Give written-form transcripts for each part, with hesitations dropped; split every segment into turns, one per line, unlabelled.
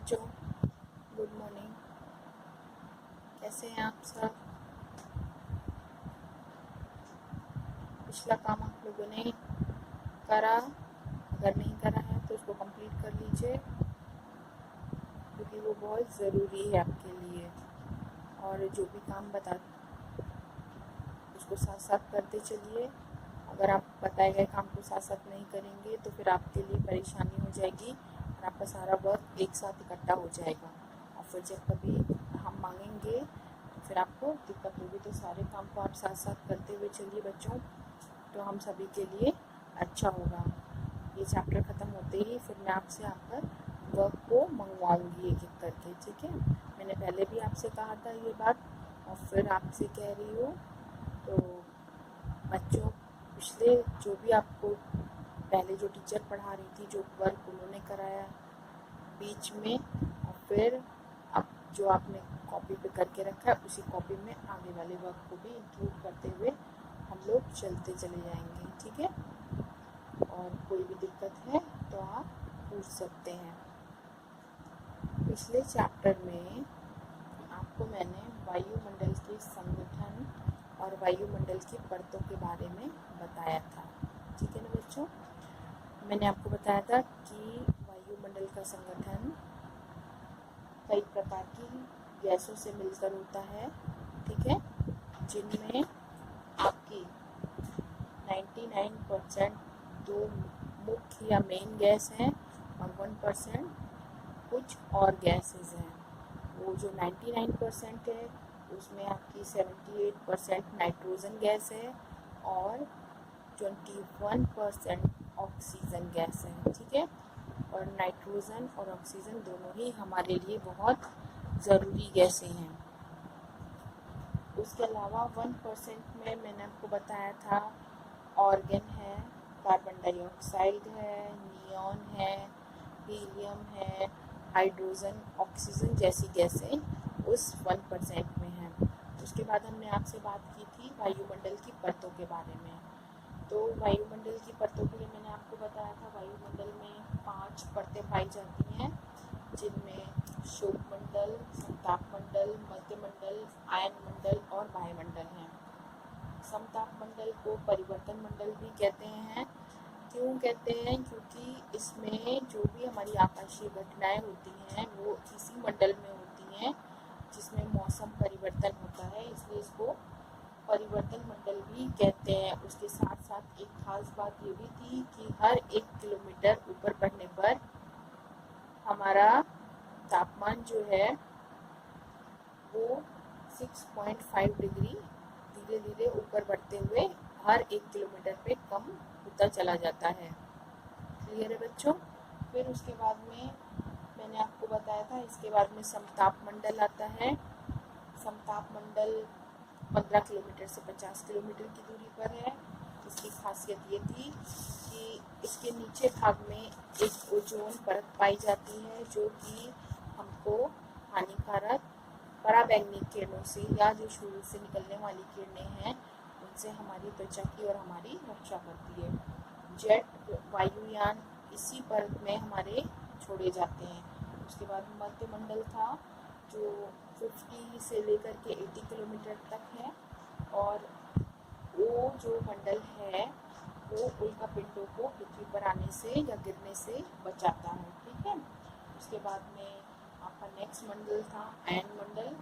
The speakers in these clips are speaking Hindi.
बच्चों, गुड मॉर्निंग। कैसे हैं आप सब? पिछला काम आप लोगों ने करा? अगर नहीं करा है तो उसको कंप्लीट कर लीजिए, क्योंकि वो बहुत ज़रूरी है आपके लिए। और जो भी काम बता उसको साथ साथ करते चलिए। अगर आप बताए गए काम को साथ साथ नहीं करेंगे तो फिर आपके लिए परेशानी हो जाएगी और आपका सारा वर्क एक साथ इकट्ठा हो जाएगा, और फिर जब कभी हम मांगेंगे तो फिर आपको दिक्कत होगी। तो सारे काम को आप साथ साथ करते हुए चलिए बच्चों, तो हम सभी के लिए अच्छा होगा। ये चैप्टर ख़त्म होते ही फिर मैं आपसे आकर वर्क को मंगवाऊंगी एक एक करके, ठीक है। मैंने पहले भी आपसे कहा था ये बात, और फिर आपसे कह रही हूँ। तो बच्चों, पिछले जो भी आपको पहले जो टीचर पढ़ा रही थी, जो वर्क उन्होंने कराया बीच में, और फिर अब जो आपने कॉपी पे करके रखा है उसी कॉपी में आगे वाले वर्क को भी इंक्लूड करते हुए हम लोग चलते चले जाएंगे, ठीक है। और कोई भी दिक्कत है तो आप पूछ सकते हैं। पिछले चैप्टर में आपको मैंने वायुमंडल के संगठन और वायुमंडल की परतों के बारे में बताया था, ठीक है ना बच्चों। मैंने आपको बताया था कि वायुमंडल का संगठन कई प्रकार की गैसों से मिलकर होता है, ठीक है, जिनमें आपकी 99% दो मुख्य या मेन गैस हैं और 1% कुछ और गैसेस हैं। वो जो 99% है उसमें आपकी 78% नाइट्रोजन गैस है और 21% ऑक्सीजन गैस है, ठीक है। और नाइट्रोजन और ऑक्सीजन दोनों ही हमारे लिए बहुत ज़रूरी गैसें हैं। उसके अलावा 1% में मैंने आपको बताया था ऑर्गन है, कार्बन डाइऑक्साइड है, नियॉन है, हीलियम है, हाइड्रोजन, ऑक्सीजन जैसी गैसें उस 1% में हैं। उसके बाद हमने आपसे बात की थी वायुमंडल की परतों के बारे में। तो वायुमंडल की परतों के लिए मैंने आपको बताया था वायुमंडल में 5 परतें पाई जाती हैं, जिनमें शोकमंडल, समतापमंडल, मध्यमंडल, आयनमंडल और वायुमंडल हैं। समतापमंडल को परिवर्तन मंडल भी कहते हैं। क्यों कहते हैं? क्योंकि इसमें जो भी हमारी आकाशीय घटनाएं होती हैं वो इसी मंडल में होती हैं जिसमें मौसम परिवर्तन होता है, इसलिए इसको परिवर्तन मंडल भी कहते हैं। उसके साथ साथ एक खास बात ये भी थी कि हर 1 किलोमीटर ऊपर बढ़ने पर हमारा तापमान जो है वो 6.5 डिग्री धीरे धीरे ऊपर बढ़ते हुए हर 1 किलोमीटर पे कम होता चला जाता है। क्लियर है बच्चों? फिर उसके बाद में मैंने आपको बताया था, इसके बाद में समताप मंडल आता है। समताप मंडल 15 किलोमीटर से 50 किलोमीटर की दूरी पर है। इसकी खासियत ये थी कि इसके नीचे भाग में एक ओजोन परत पाई जाती है, जो कि हमको हानिकारक पराबैंगनी किरणों से या जो सूर्य से निकलने वाली किरणें हैं उनसे हमारी त्वचा की और हमारी रक्षा करती है। जेट वायुयान इसी परत में हमारे छोड़े जाते हैं। उसके बाद मध्यमंडल था, जो 50 से लेकर के 80 किलोमीटर तक है, और वो जो मंडल है वो उल्कापिंडों को पृथ्वी पर आने से या गिरने से बचाता है, ठीक है। उसके बाद में आपका नेक्स्ट मंडल था आयन मंडल।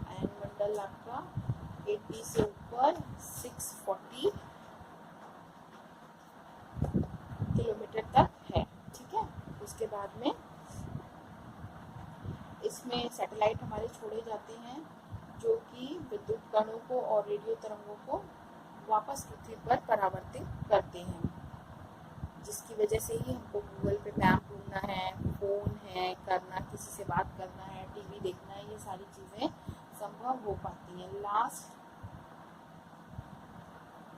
आयन मंडल आपका 80 से ऊपर 640 किलोमीटर तक है, ठीक है। उसके बाद में इसमें सैटेलाइट हमारे छोड़े जाते हैं, जो कि विद्युत कणों को और रेडियो तरंगों को वापस पृथ्वी पर परावर्तित करते हैं, जिसकी वजह से ही हमको गूगल पे मैप ढूंढना है, फ़ोन है करना, किसी से बात करना है, टीवी देखना है, ये सारी चीज़ें संभव हो पाती हैं। लास्ट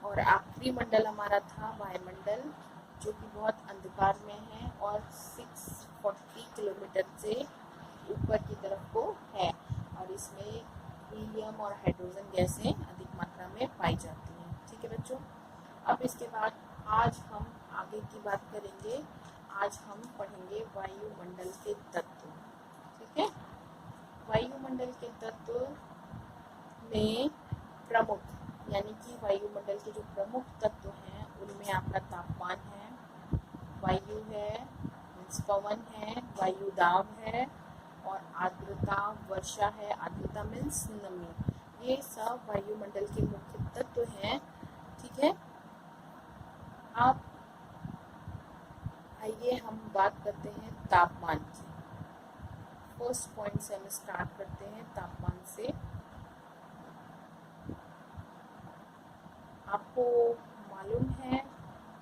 और आखिरी मंडल हमारा था वायुमंडल, जो कि बहुत अंधकार में है और 640 किलोमीटर से ऊपर की तरफ को है, और इसमें हीलियम और हाइड्रोजन गैसें अधिक मात्रा में पाई जाती हैं, ठीक है बच्चों। अब इसके बाद आज हम आगे की बात करेंगे। आज हम पढ़ेंगे वायुमंडल के तत्व, ठीक ठीक है। वायुमंडल के तत्व में प्रमुख, यानी कि वायुमंडल के जो प्रमुख तत्व हैं उनमें आपका तापमान है, वायु है मीन्स पवन है, वायु दाब है और आर्द्रता वर्षा है, आर्द्रता मीन्स नमी। ये सब वायुमंडल के मुख्य तत्व हैं। ठीक है। अब आइए हम बात करते हैं तापमान की। फर्स्ट पॉइंट से हम स्टार्ट करते हैं तापमान से। आपको मालूम है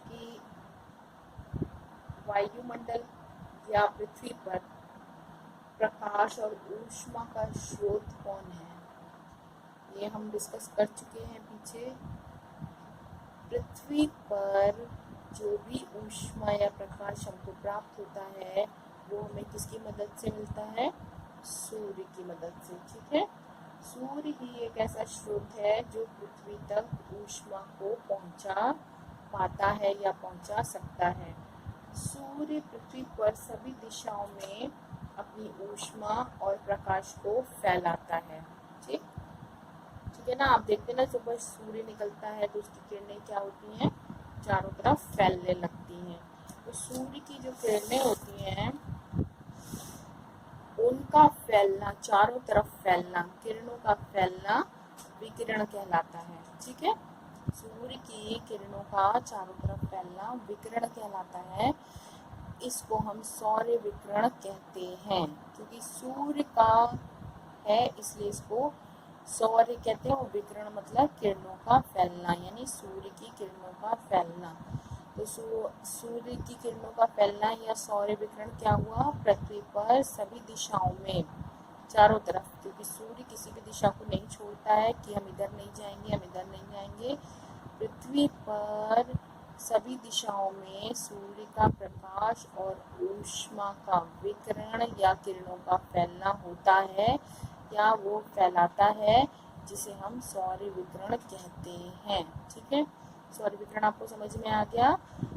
कि वायुमंडल या पृथ्वी पर प्रकाश और ऊष्मा का स्रोत कौन है, ये हम डिस्कस कर चुके हैं पीछे। पृथ्वी पर जो भी ऊष्मा या प्रकाश हमको प्राप्त होता है वो हमें किसकी मदद से मिलता है, सूर्य की मदद से। ठीक है। सूर्य ही एक ऐसा स्रोत है जो पृथ्वी तक ऊष्मा को पहुंचा पाता है या पहुंचा सकता है। सूर्य पृथ्वी पर सभी दिशाओं में अपनी ऊष्मा और प्रकाश को फैलाता है। ठीक है ना। आप देखते हैं ना, सुबह सूर्य निकलता है तो उसकी किरणें क्या होती हैं, चारों तरफ फैलने लगती हैं। तो सूर्य की जो किरणें होती हैं उनका फैलना, चारों तरफ फैलना, किरणों का फैलना विकिरण कहलाता है। ठीक है। सूर्य की किरणों का चारों तरफ फैलना विकिरण कहलाता है। इसको हम सौर विकिरण कहते हैं, क्योंकि सूर्य का है इसलिए इसको सौर्य कहते हैं। और विकिरण मतलब किरणों का फैलना, यानी सूर्य की किरणों का फैलना। तो सूर्य की किरणों का फैलना या सौर विकिरण क्या हुआ, पृथ्वी पर सभी दिशाओं में, चारों तरफ, क्योंकि सूर्य किसी भी दिशा को नहीं छोड़ता है कि हम इधर नहीं जाएंगे, हम इधर नहीं जाएंगे। पृथ्वी पर सभी दिशाओं में सूर्य का प्रकाश और ऊष्मा का विकिरण या किरणों का फैलना होता है या वो फैलाता है, जिसे हम सौर विकिरण कहते हैं। ठीक है। सौर विकिरण आपको समझ में आ गया।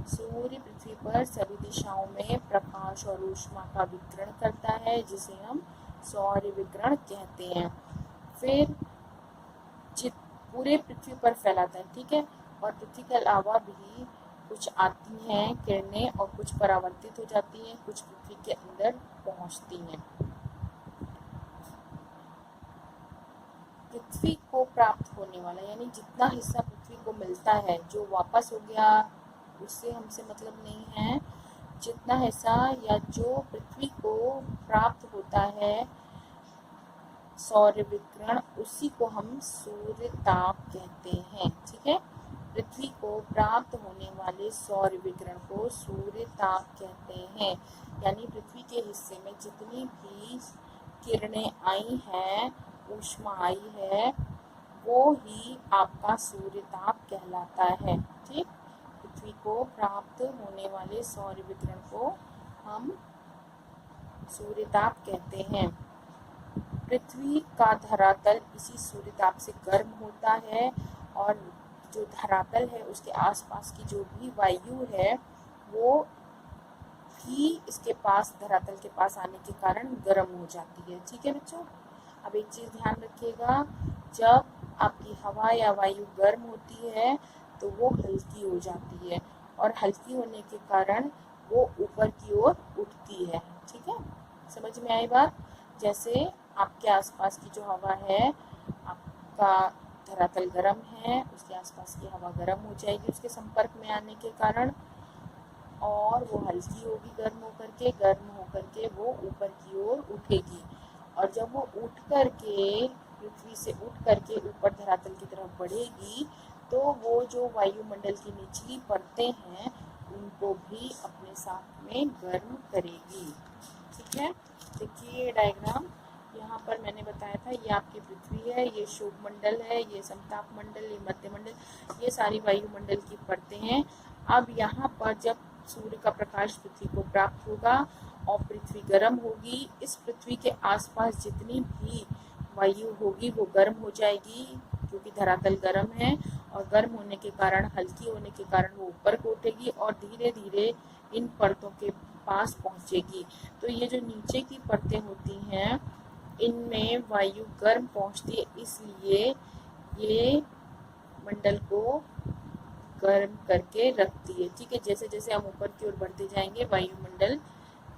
सूर्य पृथ्वी पर सभी दिशाओं में प्रकाश और ऊष्मा का विकिरण करता है, जिसे हम सौर विकिरण कहते हैं। फिर पूरे पृथ्वी पर फैलाता है। ठीक है। और पृथ्वी के अलावा भी कुछ आती हैं किरणें और कुछ परावर्तित हो जाती हैं, कुछ पृथ्वी के अंदर पहुंचती हैं। पृथ्वी को प्राप्त होने वाला, यानी जितना हिस्सा पृथ्वी को मिलता है, जो वापस हो गया उससे हमसे मतलब नहीं है। जितना हिस्सा या जो पृथ्वी को प्राप्त होता है सौर विकिरण, उसी को हम सूर्य ताप कहते हैं। ठीक है। पृथ्वी को प्राप्त होने वाले सौर विकिरण को सूर्य ताप कहते हैं। यानी पृथ्वी के हिस्से में जितनी भी किरणें आई हैं, ऊष्मा आई है, वो ही आपका सूर्य ताप कहलाता है। ठीक। पृथ्वी को प्राप्त होने वाले सौर विकिरण को हम सूर्य ताप कहते हैं। पृथ्वी का धरातल इसी सूर्य ताप से गर्म होता है और जो धरातल है उसके आसपास की जो भी वायु है वो भी इसके पास, धरातल के पास आने के कारण गर्म हो जाती है। ठीक है बच्चों। अब एक चीज़ ध्यान रखिएगा, जब आपकी हवा या वायु गर्म होती है तो वो हल्की हो जाती है और हल्की होने के कारण वो ऊपर की ओर उठती है। ठीक है। समझ में आई बात। जैसे आपके आसपास की जो हवा है, आपका धरातल गर्म है, उसके आसपास की हवा गर्म हो जाएगी उसके संपर्क में आने के कारण, और वो हल्की होगी गर्म होकर के वो ऊपर की ओर उठेगी। और जब वो उठ करके पृथ्वी से उठ करके ऊपर धरातल की तरफ बढ़ेगी तो वो जो वायुमंडल की निचली परतें हैं उनको भी अपने साथ में गर्म करेगी। ठीक है। देखिए ये डायग्राम यहाँ पर मैंने बताया था, ये आपकी पृथ्वी है, ये शोभ मंडल है, ये समताप मंडल, ये मध्य मंडल, ये सारी वायुमंडल की परतें हैं। अब यहाँ पर जब सूर्य का प्रकाश पृथ्वी को प्राप्त होगा और पृथ्वी गर्म होगी, इस पृथ्वी के आसपास जितनी भी वायु होगी वो गर्म हो जाएगी, क्योंकि धरातल गर्म है और गर्म होने के कारण, हल्की होने के कारण वो ऊपर को उठेगी और धीरे धीरे इन परतों के पास पहुंचेगी। तो ये जो नीचे की परतें होती हैं इनमें वायु गर्म पहुंचती है, इसलिए ये मंडल को गर्म करके रखती है। ठीक है, जैसे जैसे हम ऊपर की ओर बढ़ते जाएंगे वायुमंडल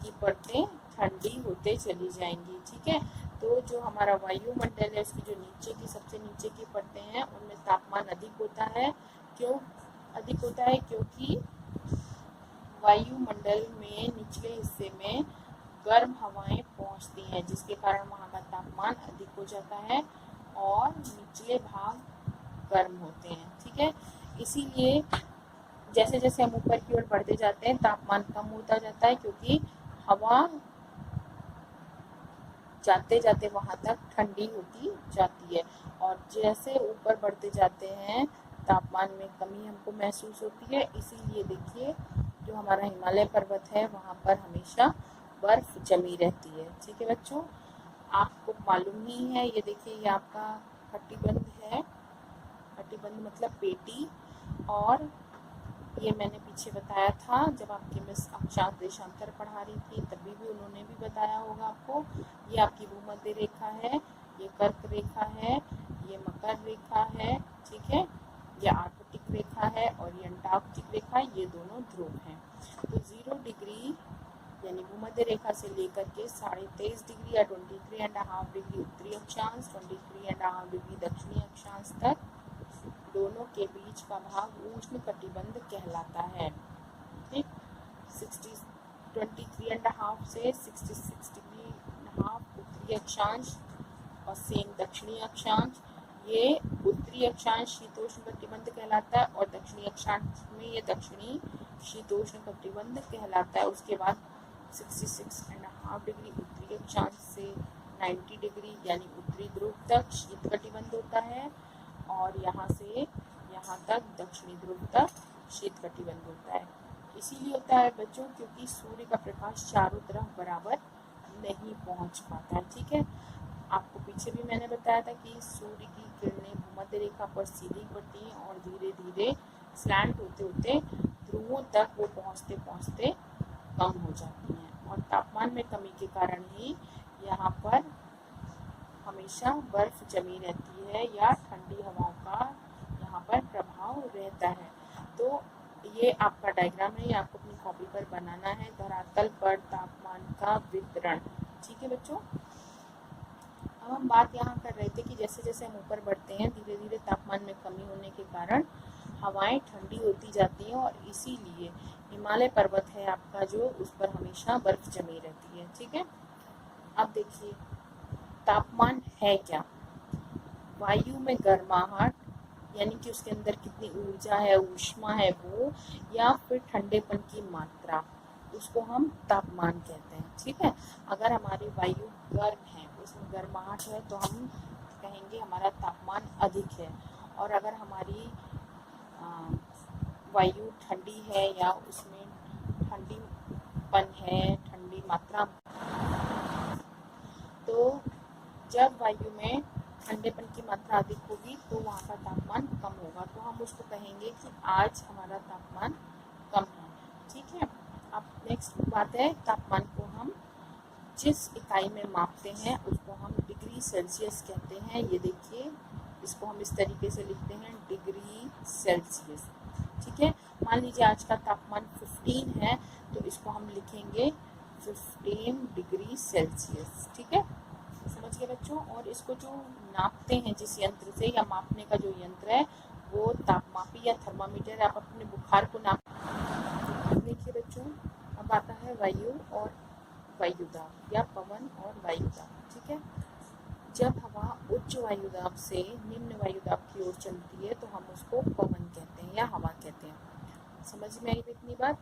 की परतें ठंडी होते चली जाएंगी। ठीक है, तो जो हमारा वायुमंडल है उसकी जो नीचे की सबसे नीचे की परतें हैं उनमें तापमान अधिक होता है। क्यों अधिक होता है? क्योंकि वायुमंडल में निचले हिस्से में गर्म हवाएं पहुंचती हैं, जिसके कारण वहां का तापमान अधिक हो जाता है और निचले भाग गर्म होते हैं। ठीक है, इसीलिए जैसे जैसे हम ऊपर की ओर बढ़ते जाते हैं तापमान कम होता जाता है, क्योंकि हवा जाते जाते वहां तक ठंडी होती जाती है। और जैसे ऊपर बढ़ते जाते हैं तापमान में कमी हमको महसूस होती है। इसीलिए देखिए जो हमारा हिमालय पर्वत है वहां पर हमेशा बर्फ जमी रहती है। ठीक है बच्चों, आपको मालूम ही है, ये देखिए ये आपका कटिबंध है, कटिबंध मतलब पेटी। और ये मैंने पीछे बताया था जब आपकी मिस अक्षांश देशांतर पढ़ा रही थी, तभी भी उन्होंने भी बताया होगा आपको। ये आपकी भूमध्य रेखा है, ये कर्क रेखा है, ये मकर रेखा है। ठीक है, ये आर्कटिक रेखा है और ये अंटार्कटिक रेखा, ये दोनों ध्रुव हैं। तो 0 डिग्री यानी भूमध्य रेखा से लेकर के 23.5 डिग्री या 23.5 डिग्री उत्तरी अक्षांश, 23.5 डिग्री दक्षिणी अक्षांश तक दोनों के बीच का भाग उष्ण कटिबंध कहलाता है। ठीक, 23.5 से 66 डिग्री उत्तरी अक्षांश और सेम दक्षिणी अक्षांश, ये उत्तरी अक्षांश शीतोष्ण कटिबंध कहलाता है और दक्षिणी अक्षांश में ये दक्षिणी शीतोष्ण कटिबंध कहलाता है। उसके बाद 66.5 डिग्री उत्तरी अक्षांश से 90 डिग्री यानी उत्तरी ध्रुव तक शीत कटिबंध होता है और यहाँ से यहाँ तक दक्षिणी ध्रुव तक शीत कटिबंध होता है। इसीलिए होता है बच्चों क्योंकि सूर्य का प्रकाश चारों तरफ बराबर नहीं पहुँच पाता है। ठीक है, आपको पीछे भी मैंने बताया था कि सूर्य की किरणें भूमध्य रेखा पर सीधी पड़ती हैं और धीरे धीरे स्लैंट होते होते ध्रुवों तक वो पहुँचते पहुँचते कम हो जाती हैं। और तापमान में कमी के कारण ही यहाँ पर हमेशा बर्फ जमी रहती है या ठंडी हवाओं का यहाँ पर प्रभाव रहता है। तो ये आपका डायग्राम है, ये आपको अपनी कॉपी पर बनाना है, धरातल पर तापमान का वितरण। ठीक है बच्चों, अब हम बात यहाँ कर रहे थे कि जैसे जैसे हम ऊपर बढ़ते हैं धीरे धीरे तापमान में कमी होने के कारण हवाएं ठंडी होती जाती हैं और इसीलिए हिमालय पर्वत है आपका जो उस पर हमेशा बर्फ जमी रहती है। ठीक है, अब देखिए तापमान है क्या? वायु में गर्माहट यानी कि उसके अंदर कितनी ऊर्जा है, ऊष्मा है वो, या फिर ठंडेपन की मात्रा, उसको हम तापमान कहते हैं। ठीक है, अगर हमारी वायु गर्म है, उसमें गर्माहट है, तो हम कहेंगे हमारा तापमान अधिक है। और अगर हमारी वायु ठंडी है या उसमें ठंडीपन है, ठंडी मात्रा, तो जब वायु में ठंडेपन की मात्रा अधिक होगी तो वहाँ का तापमान कम होगा, तो हम उसको कहेंगे कि आज हमारा तापमान कम है। ठीक है, अब नेक्स्ट बात है, तापमान को हम जिस इकाई में मापते हैं उसको हम डिग्री सेल्सियस कहते हैं। ये देखिए इसको हम इस तरीके से लिखते हैं, डिग्री सेल्सियस। ठीक है, मान लीजिए आज का तापमान 15 है तो इसको हम लिखेंगे 15 डिग्री सेल्सियस। ठीक है, समझ गए बच्चों। और इसको जो नापते हैं जिस यंत्र से, या मापने का जो यंत्र है वो तापमापी या थर्मामीटर, आप अपने बुखार को नाप। देखिए बच्चों, अब आता है वायु और वायुदाब या पवन और वायुदाब। ठीक है, जब हवा उच्च वायुदाब से निम्न वायुदाब की ओर चलती है तो हम उसको पवन कहते हैं या हवा कहते हैं। समझ में आई इतनी बात?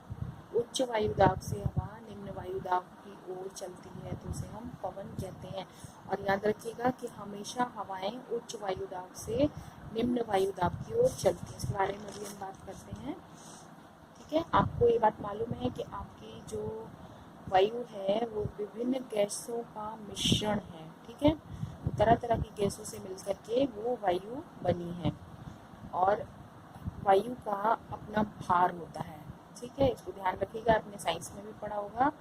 उच्च वायुदाब से हवा निम्न वायुदाब की ओर चलती है तो उसे हम पवन कहते हैं। और याद रखिएगा कि हमेशा हवाएं उच्च वायुदाब से निम्न वायुदाब की ओर चलती हैं, इसके बारे में भी हम बात करते हैं। ठीक है, आपको ये बात मालूम है कि आपकी जो वायु है वो विभिन्न गैसों का मिश्रण है। ठीक है, तरह तरह की गैसों से मिलकर के वो वायु बनी है और वायु का अपना भार होता है। ठीक है, इसको ध्यान रखिएगा, आपने साइंस में भी पढ़ा होगा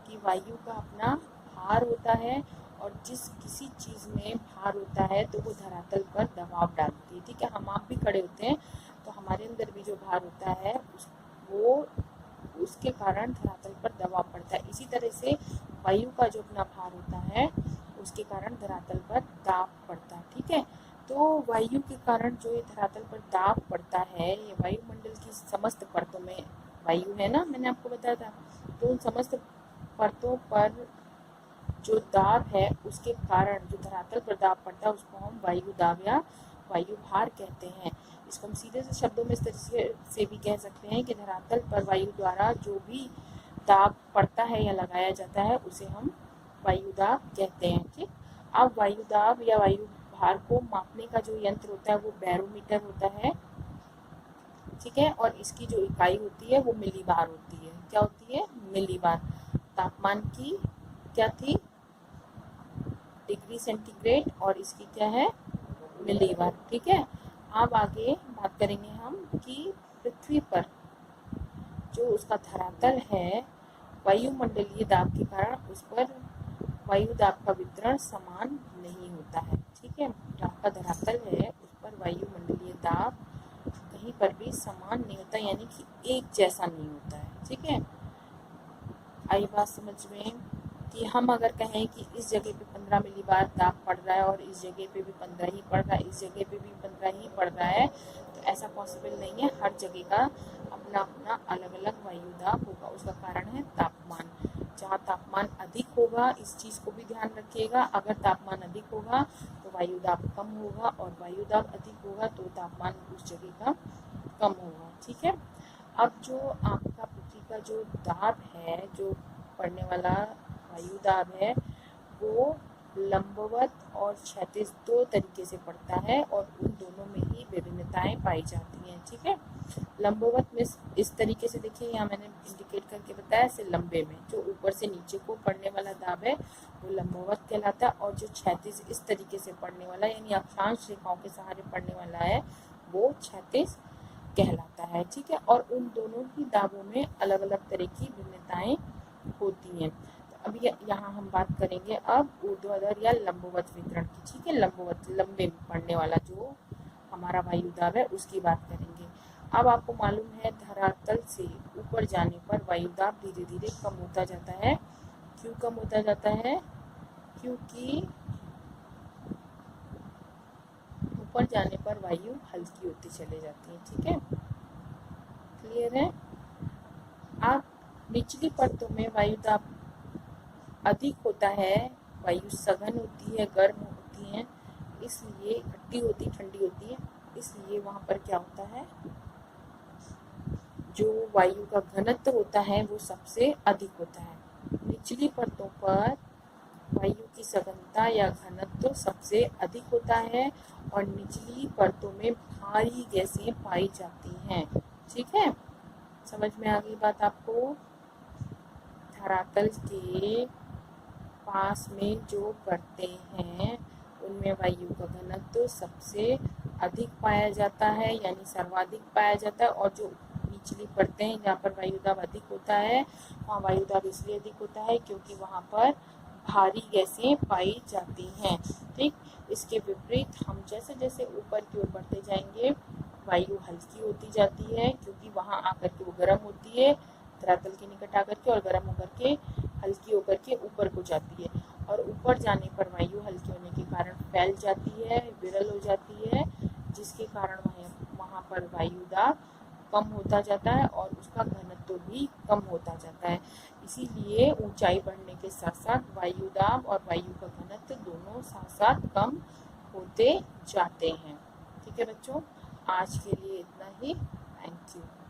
कि वायु का अपना भार होता है, और जिस किसी चीज़ में भार होता है तो वो धरातल पर दबाव डालती है। ठीक है, हम आप भी खड़े होते हैं तो हमारे अंदर भी जो भार होता है वो उसके कारण धरातल पर दबाव पड़ता है। इसी तरह से वायु का जो अपना भार होता है उसके कारण धरातल पर दाब पड़ता है। ठीक है, तो वायु के कारण जो ये धरातल पर दाब पड़ता है, ये वायुमंडल की समस्त परतों में वायु है ना, मैंने आपको बताया था, तो उन समस्त परतों पर जो दाब है उसके कारण जो धरातल पर दाब पड़ता है उसको हम वायु दाब या वायु भार कहते हैं। इसको हम सीधे से शब्दों में इस तरह से भी कह सकते हैं कि धरातल पर वायु द्वारा जो भी दाब पड़ता है या लगाया जाता है उसे हम वायु दाब कहते हैं। ठीक, अब वायु दाब या वायु भार को मापने का जो यंत्र होता है वो बैरोमीटर होता है। ठीक है, और इसकी जो इकाई होती है वो मिलीबार होती है। क्या होती है? मिलीबार। तापमान की क्या थी? डिग्री सेंटीग्रेड, और इसकी क्या है? मिलीबार। ठीक है, अब आगे बात करेंगे हम कि पृथ्वी पर जो उसका धरातल है वायुमंडलीय दाब के कारण उस पर वायु दाब का वितरण समान नहीं होता है। ठीक है, जो आपका धरातल है उस पर वायुमंडलीय दाब कहीं पर भी समान नहीं होता, यानी कि एक जैसा नहीं होता है। ठीक है, आई बात समझ में कि हम अगर कहें कि इस जगह पे 15 मिलीबार दाब पड़ रहा है और इस जगह पे भी 15 ही पड़ रहा है, इस जगह पे भी 15 ही पड़ रहा है, तो ऐसा पॉसिबल नहीं है। हर जगह का अपना अपना अलग अलग वायु दाब होगा। उसका कारण है तापमान। जहाँ तापमान अधिक होगा, इस चीज़ को भी ध्यान रखिएगा, अगर तापमान अधिक होगा तो वायु दाब कम होगा, और वायु दाब अधिक होगा तो तापमान उस जगह का कम होगा। ठीक है, अब जो आपका पृथ्वी का जो दाब है, जो पड़ने वाला वायु दाब है, वो लंबवत और क्षैतिज दो तरीके से पड़ता है, और उन दोनों में ही विभिन्नताएं पाई जाती हैं। ठीक है, लंबवत में इस तरीके से देखिए, यहाँ मैंने इंडिकेट करके बताया, ऐसे लंबे में जो ऊपर से नीचे को पड़ने वाला दाब है वो लंबवत कहलाता है, और जो क्षैतिज इस तरीके से पड़ने वाला यानी अक्षांश रेखाओं के सहारे पड़ने वाला है वो क्षैतिज कहलाता है। ठीक है, और उन दोनों ही दाबों में अलग अलग तरह की भिन्नताएं होती हैं। तो अभी यहाँ हम बात करेंगे अब ऊर्ध्वाधर या लंबवत वितरण की। ठीक है, लंबवत लंबे में पड़ने वाला जो हमारा वायु दाब है उसकी बात करेंगे। अब आपको मालूम है धरातल से ऊपर जाने पर वायु दाब धीरे धीरे कम होता जाता है। क्यों कम होता जाता है? क्योंकि ऊपर जाने पर वायु हल्की होती चली जाती है। ठीक है, क्लियर है? अब निचली परतों में वायु दाब अधिक होता है, वायु सघन होती है, गर्म होती है, इसलिए खट्टी होती, ठंडी होती है, इसलिए वहाँ पर क्या होता है, जो वायु का घनत्व होता है वो सबसे अधिक होता है। निचली परतों पर वायु की सघनता या घनत्व सबसे अधिक होता है, और निचली परतों में भारी गैसें पाई जाती हैं। ठीक है, समझ में आ गई बात आपको? धरातल के पास में जो परतें हैं उनमें वायु का घनत्व सबसे अधिक पाया जाता है, यानी सर्वाधिक पाया जाता है, और जो निचली परतें हैं जहाँ पर वायु दाब अधिक होता है वहाँ वायु दाब इसलिए अधिक होता है क्योंकि वहाँ पर भारी गैसें पाई जाती हैं। ठीक, इसके विपरीत हम जैसे जैसे ऊपर की ओर बढ़ते जाएंगे वायु हल्की होती जाती है, क्योंकि वहाँ आकर के वो गर्म होती है, धरातल के निकट आकर के, और गर्म होकर के हल्की होकर के ऊपर को जाती है, और ऊपर जाने पर वायु हल्की होने के कारण फैल जाती है, विरल हो जाती है, जिसके कारण वहाँ पर वायु दाब कम होता जाता है और उसका घनत्व भी कम होता जाता है। इसीलिए ऊंचाई बढ़ने के साथ साथ वायु दाब और वायु का घनत्व दोनों साथ साथ कम होते जाते हैं। ठीक है बच्चों, आज के लिए इतना ही। Thank you.